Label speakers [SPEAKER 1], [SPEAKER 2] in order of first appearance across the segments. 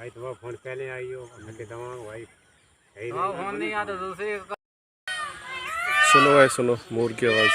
[SPEAKER 1] भाई तुम्हारा फोन पहले आई हो के दवा भाई
[SPEAKER 2] फोन नहीं आता दूसरे
[SPEAKER 3] सुनो भाई सुनो मोर की आवाज।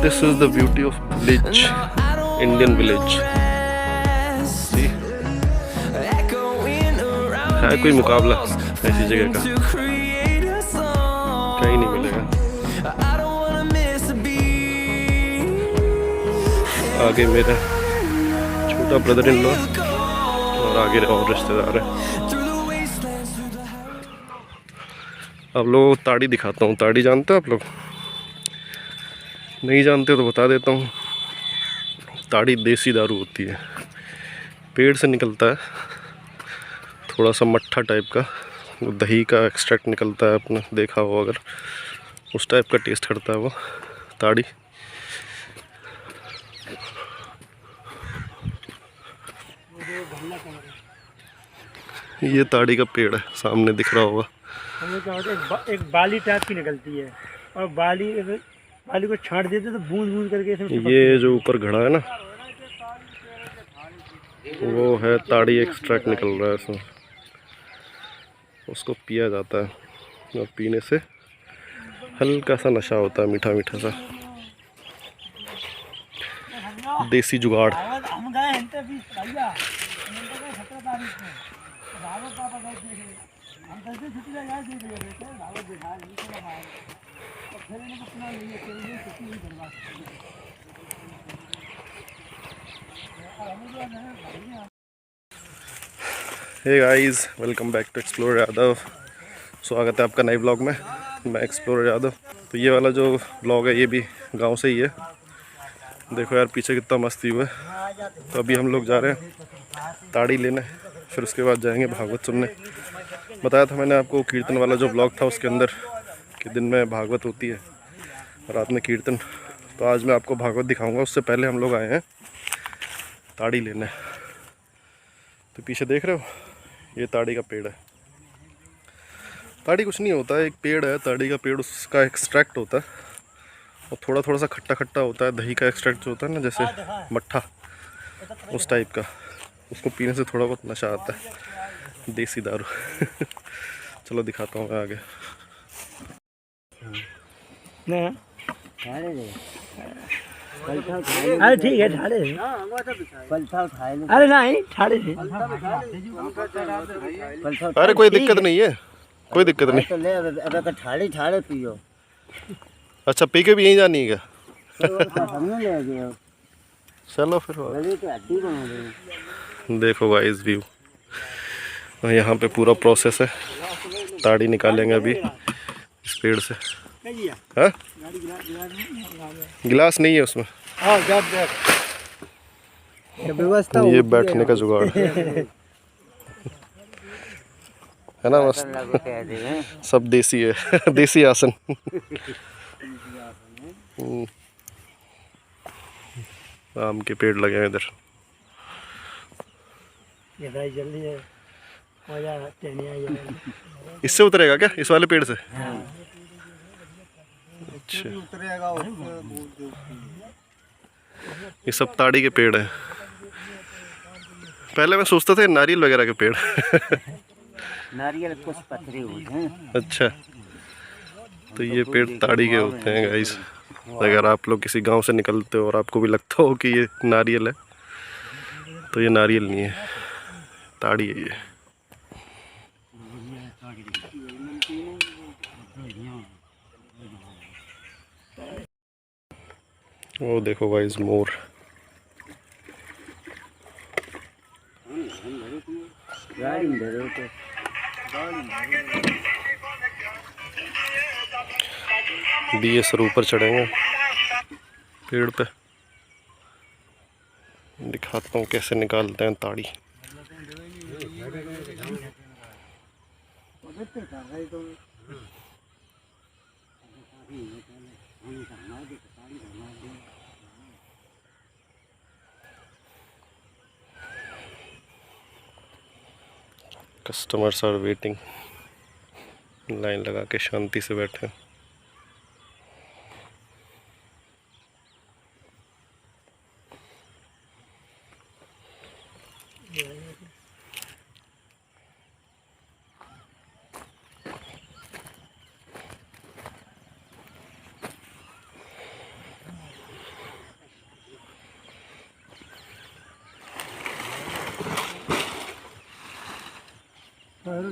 [SPEAKER 3] This is the beauty of village, Indian village. See, है कोई मुकाबला ऐसी जगह का कहीं नहीं मिलेगा। आगे मेरा छोटा ब्रदर इन लॉ और आगे और रिश्तेदार है। आप लोग ताड़ी दिखाता हूँ। ताड़ी जानते हो आप लोग? नहीं जानते हो तो बता देता हूँ। ताड़ी देसी दारू होती है, पेड़ से निकलता है, थोड़ा सा मट्ठा टाइप का, दही का एक्सट्रैक्ट निकलता है। आपने देखा हो अगर, उस टाइप का टेस्ट करता है वो ताड़ी। ये ताड़ी का पेड़ है, सामने दिख रहा होगा।
[SPEAKER 1] एक बाली टाइप की निकलती है और बाली को छांट देते तो बूंद बूंद करके
[SPEAKER 3] ये जो ऊपर घड़ा है ना, वो है ताड़ी एक्सट्रैक्ट निकल रहा है इसमें। उसको पिया जाता है और पीने से हल्का सा नशा होता है, मीठा मीठा सा। देसी जुगाड़। Hey guys, welcome back to Explore Yadav. स्वागत है आपका नए ब्लॉग में। मैं एक्सप्लोर यादव। तो ये वाला जो ब्लॉग है ये भी गांव से ही है। देखो यार पीछे कितना मस्त व्यू है। तो अभी हम लोग जा रहे हैं ताड़ी लेने, फिर उसके बाद जाएंगे भागवत सुनने। बताया था मैंने आपको कीर्तन वाला जो ब्लॉग था उसके अंदर कि दिन में भागवत होती है, रात में कीर्तन। तो आज मैं आपको भागवत दिखाऊंगा। उससे पहले हम लोग आए हैं ताड़ी लेने। तो पीछे देख रहे हो, ये ताड़ी का पेड़ है। ताड़ी कुछ नहीं होता है, एक पेड़ है ताड़ी का पेड़, उसका एक्सट्रैक्ट होता है और थोड़ा थोड़ा सा खट्टा खट्टा होता है। दही का एक्सट्रैक्ट जो होता है ना, जैसे मट्ठा, उस टाइप का। उसको पीने से थोड़ा बहुत नशा आता है, देसी दारू। चलो दिखाता हूँ मैं आगे।
[SPEAKER 1] अरे ठीक है, ठाड़े अरे नहीं ठाड़े।
[SPEAKER 3] अरे कोई दिक्कत नहीं है, कोई दिक्कत नहीं।
[SPEAKER 1] तो ठाड़े ठाड़े पियो।
[SPEAKER 3] अच्छा पी के भी यहीं जानी है
[SPEAKER 1] क्या?
[SPEAKER 3] चलो फिर। देखो गाइस व्यू, यहाँ पे पूरा प्रोसेस है। ताड़ी निकालेंगे अभी इस पेड़ से। हाँ, गिलास नहीं है उसमें।
[SPEAKER 1] व्यवस्था
[SPEAKER 3] ये बैठने का जुगाड़ है ना, मस्त। सब देसी है। देसी आसन। आम के पेड़ लगे हैं इधर। इससे उतरेगा क्या, इस वाले पेड़ से? अच्छा, ये सब ताड़ी के पेड़ है। पहले मैं सोचता था नारियल वगैरह के पेड़।
[SPEAKER 1] नारियल कुछ पत्थरे होते हैं।
[SPEAKER 3] अच्छा, तो ये पेड़ ताड़ी के होते हैं गाइस। अगर आप लोग किसी गांव से निकलते हो और आपको भी लगता हो कि ये नारियल है, तो ये नारियल नहीं है, ताड़ी है ये। वो देखो गाइस मोर।
[SPEAKER 1] गाड़ी में धरे तो
[SPEAKER 3] दिए सर ऊपर चढ़ेंगे पेड़ पे, दिखाता हूँ कैसे निकालते हैं ताड़ी। कस्टमर्स आर वेटिंग, लाइन लगा के शांति से बैठे।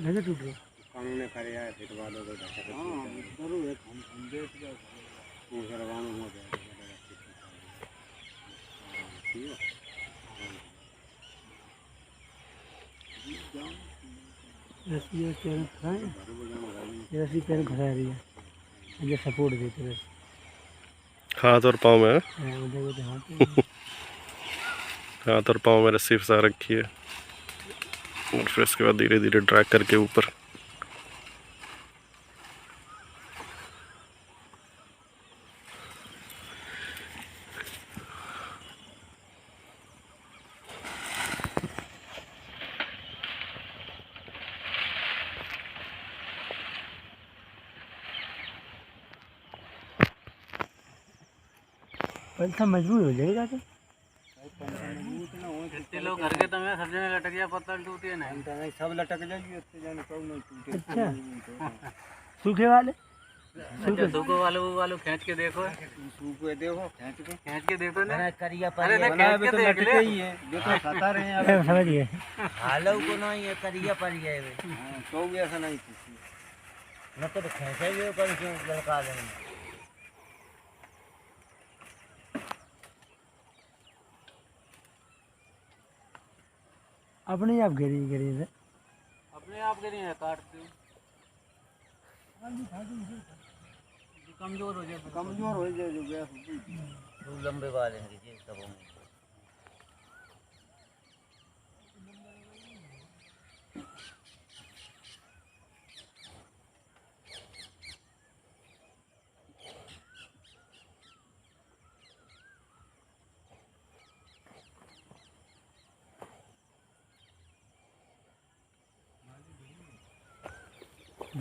[SPEAKER 1] ढके टूट रहे
[SPEAKER 2] कानून करे आए फिर वालों को ढका जरूर है हम देख जाओ वो करवाना हो जाएगा ठीक है।
[SPEAKER 1] रस्सी पैर खाए, रस्सी पैर घसा रही है, ये सपोर्ट देते रस्सी
[SPEAKER 3] हाथ और पाँव में,
[SPEAKER 1] देखो तो हाथ
[SPEAKER 3] हाथ और पाँव में रस्सी फंसा रखी है और फिर उसके बाद धीरे धीरे ड्रैग करके ऊपर।
[SPEAKER 1] पैसा मजबूर हो जाएगा तो
[SPEAKER 2] इतने लोग घर के तमे सब जने लटक गया पत्थर टूटी है नहीं सब लटक जाएगी इतने जाने कौन नहीं टूटे।
[SPEAKER 1] अच्छा सूखे वाले
[SPEAKER 2] अच्छा सूखे वाले खींच के देखो, सूखे देखो खींच के देखो ना करिया पर अरे ना खींच के देख ले ये देखो सता रहे हैं
[SPEAKER 1] अब समझ गए
[SPEAKER 2] हालो को ना ये करिया पर गए वे तो भी ऐसा नहीं न तो खींचे हुए पर क्यों लड़का देंगे।
[SPEAKER 1] अपने आप गिरी थे
[SPEAKER 2] अपने आप गिरी है काटते कमजोर हो जाए जो गैस लंबे वाले हैं सब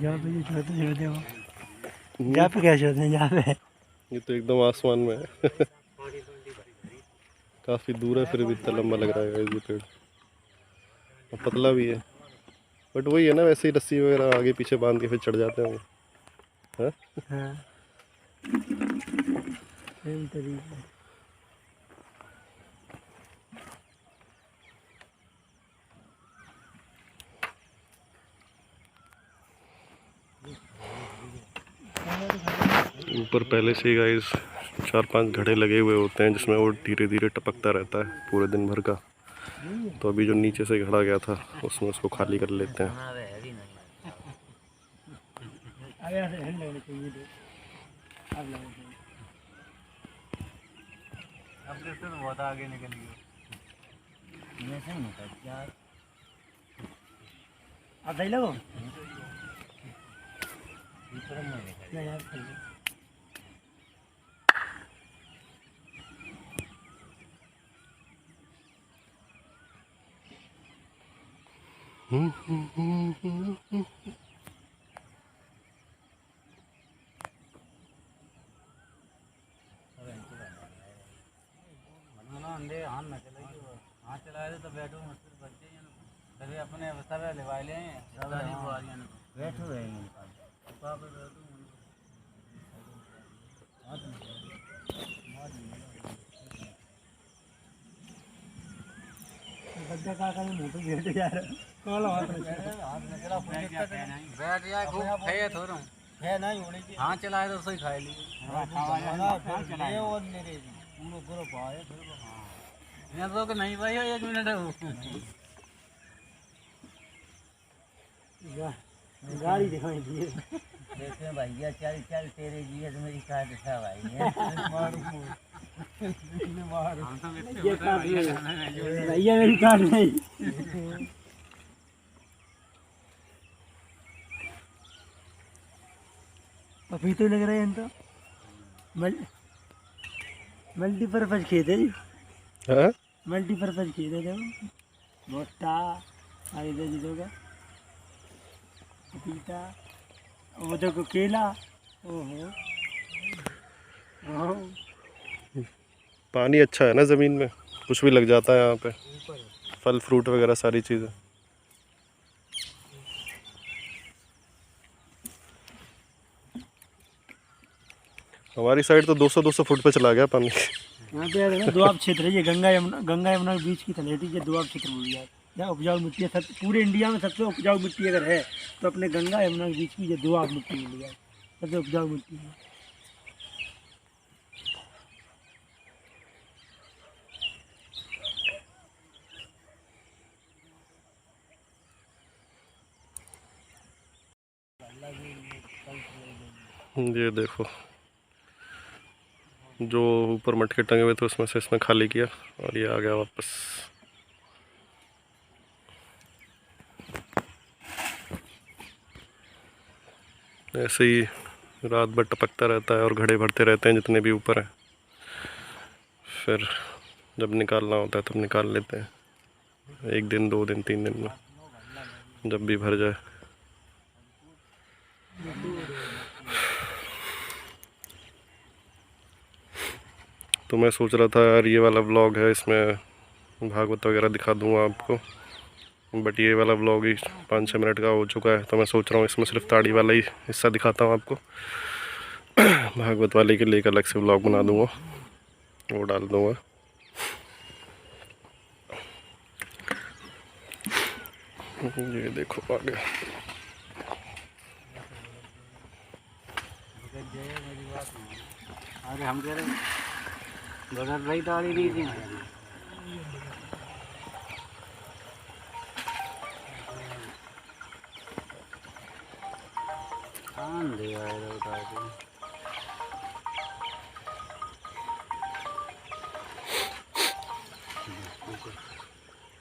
[SPEAKER 1] जहाँ पे जो छोटे होते हो जहाँ पे कैसे होते हैं जहाँ पे
[SPEAKER 3] ये तो एकदम आसमान में है काफ़ी दूर है फिर भी इतना लंबा लग रहा है ये पेड़, और पतला भी है। बट वही है ना, वैसे ही रस्सी वगैरह आगे पीछे बांध के फिर चढ़ जाते हैं वो।
[SPEAKER 1] हाँ सेम तरीके
[SPEAKER 3] ऊपर पहले से ही गाइस 4-5 घड़े लगे हुए होते हैं जिसमें वो धीरे धीरे टपकता रहता है पूरे दिन भर का। तो अभी जो नीचे से घड़ा गया था उसमें उसको खाली कर लेते हैं।
[SPEAKER 2] बहुत आगे निकल गए
[SPEAKER 1] आप सही लगो नहीं यार
[SPEAKER 2] अंधे हाथ न चले हाथ चलाए तो बैठो मुश्किल बच्चे सभी अपने अवस्था में लिवा ले बैठो
[SPEAKER 1] बच्चा का मोटर बैठ जा रहा कौन
[SPEAKER 2] बैठ जाए खूब खाए थोड़ा है नहीं होने की हाँ चलाए तो सही खाए ली और मेरे पूरा पूरा पाए फिर तो नहीं भाई 1 मिनट है
[SPEAKER 1] गाड़ी दिखाई दिए
[SPEAKER 2] देखते भैया चल चल तेरे जिए तो मेरी काट था भाई
[SPEAKER 1] ये काट ले भैया मेरी काट नहीं अभी तो लग रहे हैं तो मल्टीपर्पज खेत है जी
[SPEAKER 3] हाँ
[SPEAKER 1] मल्टीपर्पज खेत है देखो भुट्टा आगे दे दीजिएगा पपीता वो देखो केला ओहो ओहो
[SPEAKER 3] पानी अच्छा है ना ज़मीन में, कुछ भी लग जाता है यहाँ पे, फल फ्रूट वगैरह सारी चीज़ें। हमारी साइड तो 200-200 फुट पे चला गया पानी।
[SPEAKER 1] यहाँ पे दोआब क्षेत्र है ये गंगा यमुना के बीच की तलहटी ये दोआब क्षेत्र बोल गया यहाँ उपजाऊ मिट्टी है सब पूरे इंडिया में सबसे उपजाऊ मिट्टी अगर है तो अपने गंगा यमुना के बीच की ये दोआब मिट्टी मिल जाए सबसे उपजाऊ मिट्टी है।
[SPEAKER 3] ये देखो जो ऊपर मटके टंगे हुए थे उसमें से इसमें खाली किया और ये आ गया वापस। ऐसे ही रात भर टपकता रहता है और घड़े भरते रहते हैं जितने भी ऊपर हैं, फिर जब निकालना होता है तब निकाल लेते हैं, 1 दिन 2 दिन 3 दिन में, जब भी भर जाए। तो मैं सोच रहा था यार ये वाला व्लॉग है, इसमें भागवत वगैरह दिखा दूंगा आपको, बट ये वाला व्लॉग ही 5-6 मिनट का हो चुका है, तो मैं सोच रहा हूँ इसमें सिर्फ ताड़ी वाला ही हिस्सा दिखाता हूँ आपको। भागवत वाले के लिए एक अलग से व्लॉग बना दूंगा, वो डाल दूंगा। ये देखो आ गया।
[SPEAKER 2] अरे हम कह रहे बगल रही ताड़ी नहीं थी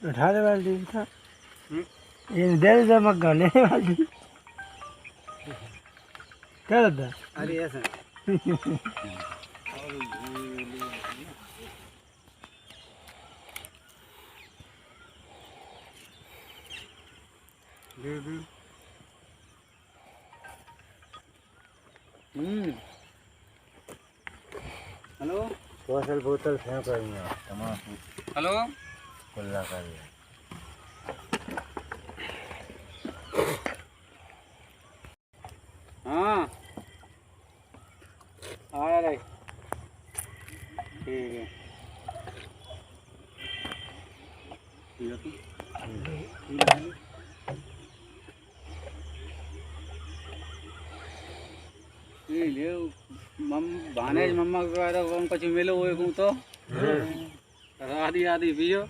[SPEAKER 1] उठा दे बाल्टी था ये दे दे मग्गा ले बाल्टी क्या होता है।
[SPEAKER 2] अरे ऐसा हेलो बोतल फेंक रही है तमाकू। हेलो खुला कर हाँ आ रहे ठीक है भानेज मम्मा को कुछ मिलो वो तो आधी आधी पियो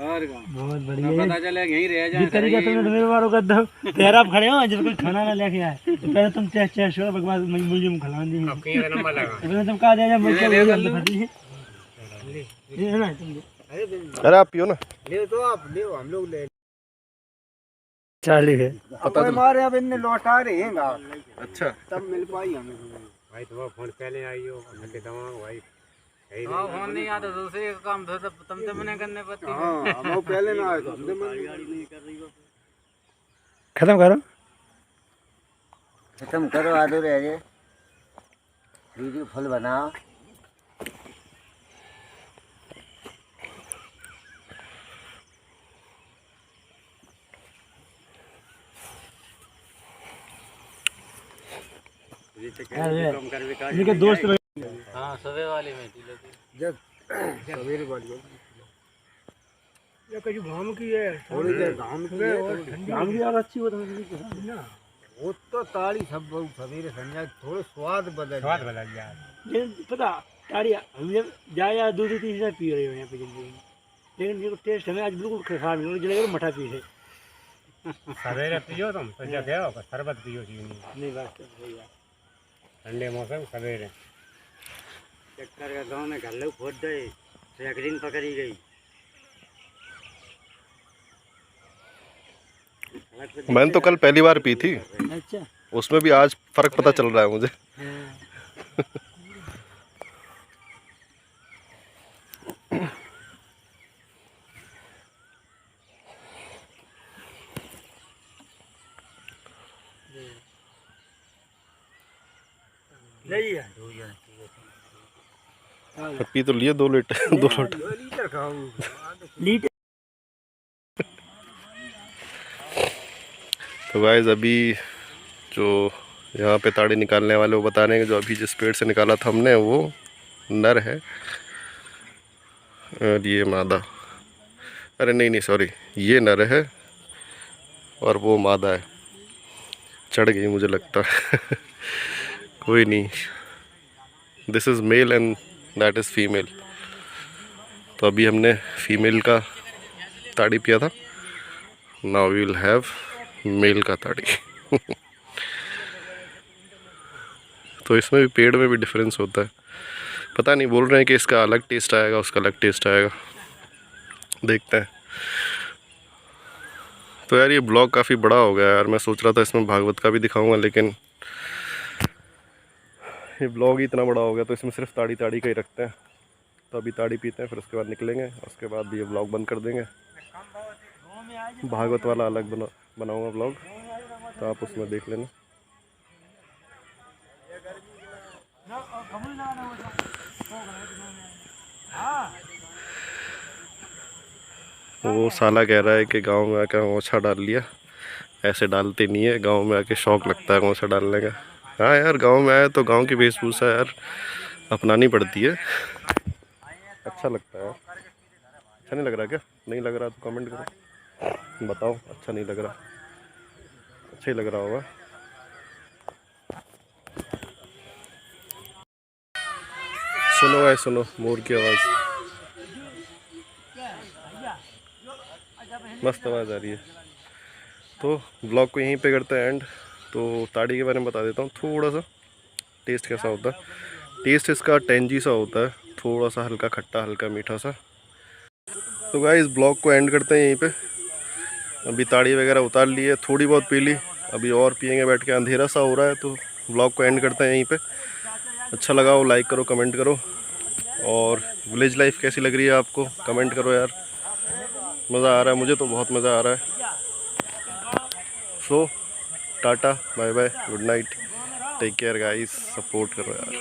[SPEAKER 2] और
[SPEAKER 1] बहुत बढ़िया
[SPEAKER 2] पता चले यहीं रह जाए
[SPEAKER 1] तरीका तुमने मेरे बारों का पैर आप खड़े हो जब कोई खाना ना लेके आए तो पहले तुम चेस्ट चेस्ट हो भगवान मुझे खिला दी तो तुम कहा जाए मुझे ये ना तुम
[SPEAKER 3] अरे आप पियो ना,
[SPEAKER 2] ले तो आप ले हम लोग ले
[SPEAKER 1] चाली है
[SPEAKER 2] अब हमारे अब इनने लौटा रहे हैं
[SPEAKER 3] अच्छा
[SPEAKER 2] तब मिल पाई हमें
[SPEAKER 4] भाई तुम्हारा फोन पहले आई हो हमें दवा भाई
[SPEAKER 2] हाँ फोन नहीं आता दूसरे का काम तुम तो मैंने करने पड़ती हाँ हम पहले ना आए तो खत्म करो आधे रह गए वीडियो फुल बनाओ।
[SPEAKER 1] इनके दोस्त
[SPEAKER 2] हाँ सुबह वाली में जब सवेरे वाली
[SPEAKER 1] ये कहीं घाम की है
[SPEAKER 2] थोड़ी देर घाम की है
[SPEAKER 1] घाम की आग अच्छी होता है ना
[SPEAKER 2] वो तो ताड़ी सब बहुत सवेरे संध्या थोड़े स्वाद बदल
[SPEAKER 1] ये पता ताड़ी हम जब जाया दूध तीसरा पी रहे हो यहाँ पे जिंदगी में लेकिन ये टेस्ट हमें आज बिल्कुल खराब नहीं लगेगा, मठा पी है।
[SPEAKER 4] सवेरे पियो तुम तो जब गए शरबत पियो चीनी
[SPEAKER 1] नहीं बात तो सही है।
[SPEAKER 4] ठंडे मौसम सवेरे।
[SPEAKER 2] चक्कर का गांव में घर लोग फूट गए, सैकड़ीन पकड़ी गई।
[SPEAKER 3] मैंने तो कल पहली बार पी थी,
[SPEAKER 1] अच्छा
[SPEAKER 3] उसमें भी आज फर्क पता चल रहा है मुझे।
[SPEAKER 1] हाँ। नहीं है
[SPEAKER 3] पी तो लिए 2 लीटर 2 लीटर।
[SPEAKER 4] लीटर खाओ
[SPEAKER 1] लीटर।
[SPEAKER 3] तो गाइस अभी जो यहाँ पे ताड़ी निकालने वाले वो बता रहे हैं कि जो अभी जिस पेड़ से निकाला था हमने वो नर है और ये मादा। अरे नहीं नहीं सॉरी, ये नर है और वो मादा है। चढ़ गई मुझे लगता है। कोई नहीं, this is male and that is female. तो अभी हमने फीमेल का ताड़ी पिया था, now we will have male का ताड़ी। तो इसमें भी पेड़ में भी डिफरेंस होता है, पता नहीं, बोल रहे हैं कि इसका अलग टेस्ट आएगा उसका अलग टेस्ट आएगा, देखते हैं। तो यार ये ब्लॉग काफ़ी बड़ा हो गया यार, मैं सोच रहा था इसमें भागवत का भी दिखाऊंगा, लेकिन ये ब्लॉग ही इतना बड़ा हो गया तो इसमें सिर्फ ताड़ी ताड़ी का ही रखते हैं। तो अभी ताड़ी पीते हैं, फिर उसके बाद निकलेंगे, उसके बाद भी ये ब्लॉग बंद कर देंगे। भागवत वाला अलग बनाऊंगा ब्लॉग, तो आप उसमें देख लेना। वो साला कह रहा है कि गांव में आकर गोछा डाल लिया, ऐसे डालते नहीं है, गांव में आके शौक लगता है गोछा डालने का। हाँ यार, गांव में आए तो गांव की वेशभूषा यार अपनानी पड़ती है, अच्छा लगता है। अच्छा नहीं लग रहा क्या? नहीं लग रहा तो कमेंट करो, बताओ अच्छा नहीं लग रहा, अच्छा ही लग रहा होगा। सुनो भाई सुनो, मोर की आवाज़, मस्त आवाज़ आ रही है। तो ब्लॉग को यहीं पे करते हैं एंड। तो ताड़ी के बारे में बता देता हूँ थोड़ा सा, टेस्ट कैसा होता है। टेस्ट इसका टेंजी सा होता है, थोड़ा सा हल्का खट्टा हल्का मीठा सा। तो गाइस इस ब्लॉग को एंड करते हैं यहीं पे। अभी ताड़ी वगैरह उतार ली है, थोड़ी बहुत पी ली, अभी और पियेंगे बैठ के, अंधेरा सा हो रहा है। तो ब्लॉग को एंड करते हैं यहीं पे। अच्छा लगा हो लाइक करो, कमेंट करो, और विलेज लाइफ कैसी लग रही है आपको कमेंट करो यार। मज़ा आ रहा है, मुझे तो बहुत मज़ा आ रहा है। So tata bye bye, good night, take care guys, support करो यार।